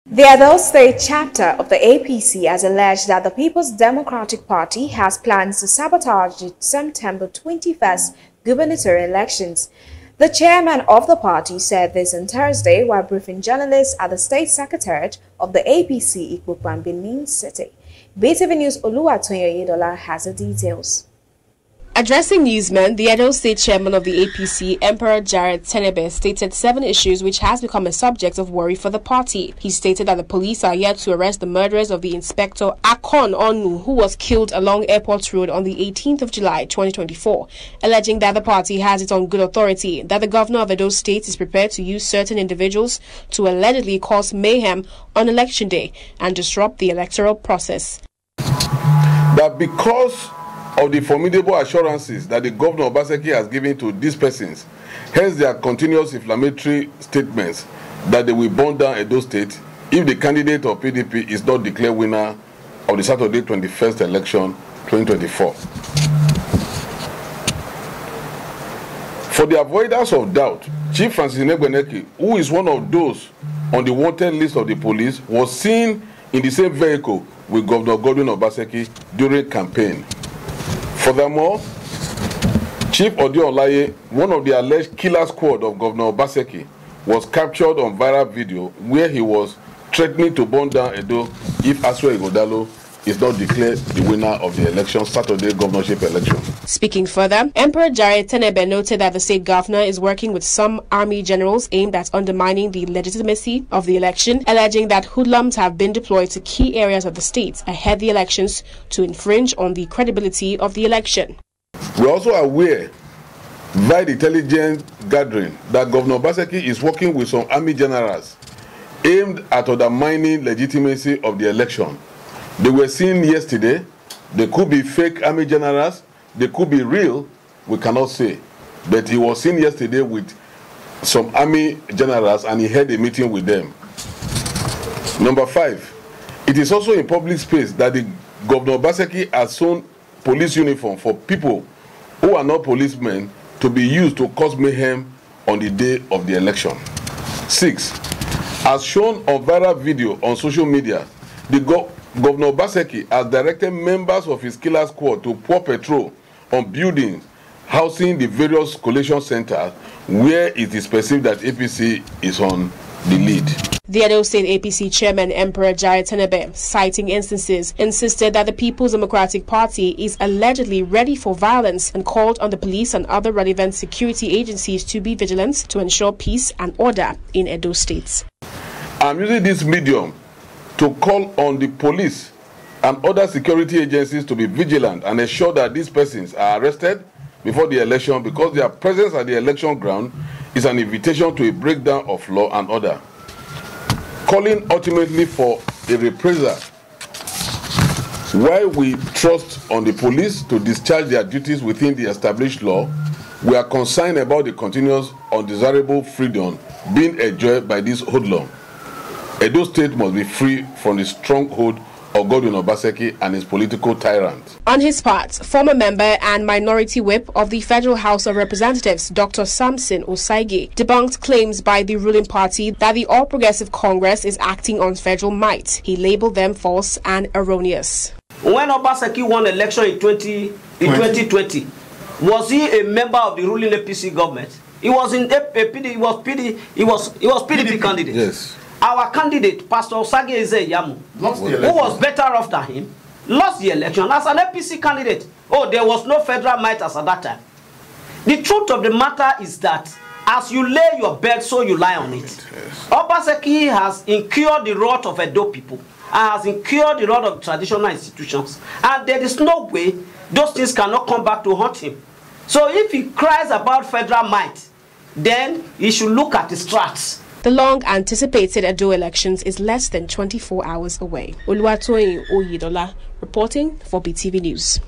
The Edo State chapter of the APC has alleged that the People's Democratic Party has plans to sabotage the September 21st gubernatorial elections. The chairman of the party said this on Thursday while briefing journalists at the state secretariat of the APC Ikpopan, Benin City. BTV News Oluwatoyin Oyedola has the details. Addressing newsmen, the Edo State chairman of the APC, Emperor Jared Tenebe, stated 7 issues which has become a subject of worry for the party. He stated that the police are yet to arrest the murderers of the Inspector Akon Onu, who was killed along Airport Road on the 18th of July 2024, alleging that the party has it on good authority that the governor of Edo State is prepared to use certain individuals to allegedly cause mayhem on election day and disrupt the electoral process. That because of the formidable assurances that the governor of Obaseki has given to these persons, hence their continuous inflammatory statements that they will burn down Edo State if the candidate of PDP is not declared winner of the Saturday 21st election 2024. For the avoidance of doubt, Chief Francis Negbeneki, who is one of those on the wanted list of the police, was seen in the same vehicle with Governor Godwin Obaseki during campaign. Furthermore, Chief Odiolaye, one of the alleged killer squad of Governor Obaseki, was captured on viral video where he was threatening to burn down Edo if Asue Ighodalo is not declared the winner of the election, Saturday governorship election. Speaking further, Emperor Jared Tenebe noted that the state governor is working with some army generals aimed at undermining the legitimacy of the election, alleging that hoodlums have been deployed to key areas of the state ahead of the elections to infringe on the credibility of the election. We are also aware via the intelligence gathering that Governor Obaseki is working with some army generals aimed at undermining legitimacy of the election. They were seen yesterday. They could be fake army generals. They could be real. We cannot say. But he was seen yesterday with some army generals and he had a meeting with them. Number 5, it is also in public space that the Governor Obaseki has shown police uniform for people who are not policemen to be used to cause mayhem on the day of the election. 6, as shown on viral video on social media, Governor Obaseki has directed members of his killer squad to pour petrol on buildings housing the various collation centers where it is perceived that APC is on the lead. The Edo State APC chairman, Emperor Jared Tenebe, citing instances, insisted that the People's Democratic Party is allegedly ready for violence and called on the police and other relevant security agencies to be vigilant to ensure peace and order in Edo State. I'm using this medium to call on the police and other security agencies to be vigilant and ensure that these persons are arrested before the election, because their presence at the election ground is an invitation to a breakdown of law and order. Calling ultimately for a reprisal. While we trust on the police to discharge their duties within the established law, we are concerned about the continuous undesirable freedom being enjoyed by this hoodlum. Edo State must be free from the stronghold of Godwin Obaseki and his political tyrant. On his part, former member and minority whip of the Federal House of Representatives, Dr. Samson Osaige, debunked claims by the ruling party that the All Progressive Congress is acting on federal might. He labeled them false and erroneous. When Obaseki won election in 2020, was he a member of the ruling APC government? He was in PDP candidate. Yes. Our candidate, Pastor Osage Yamu, who was better off than him, lost the election as an APC candidate. Oh, there was no federal might as at that time. The truth of the matter is that as you lay your bed, so you lie on it. Yes. Obaseki has incurred the wrath of Edo people and has incurred the wrath of traditional institutions. And there is no way those things cannot come back to haunt him. So if he cries about federal might, then he should look at the strats. The long-anticipated Edo elections is less than 24 hours away. Oluwatoyin Oyedola reporting for BTV News.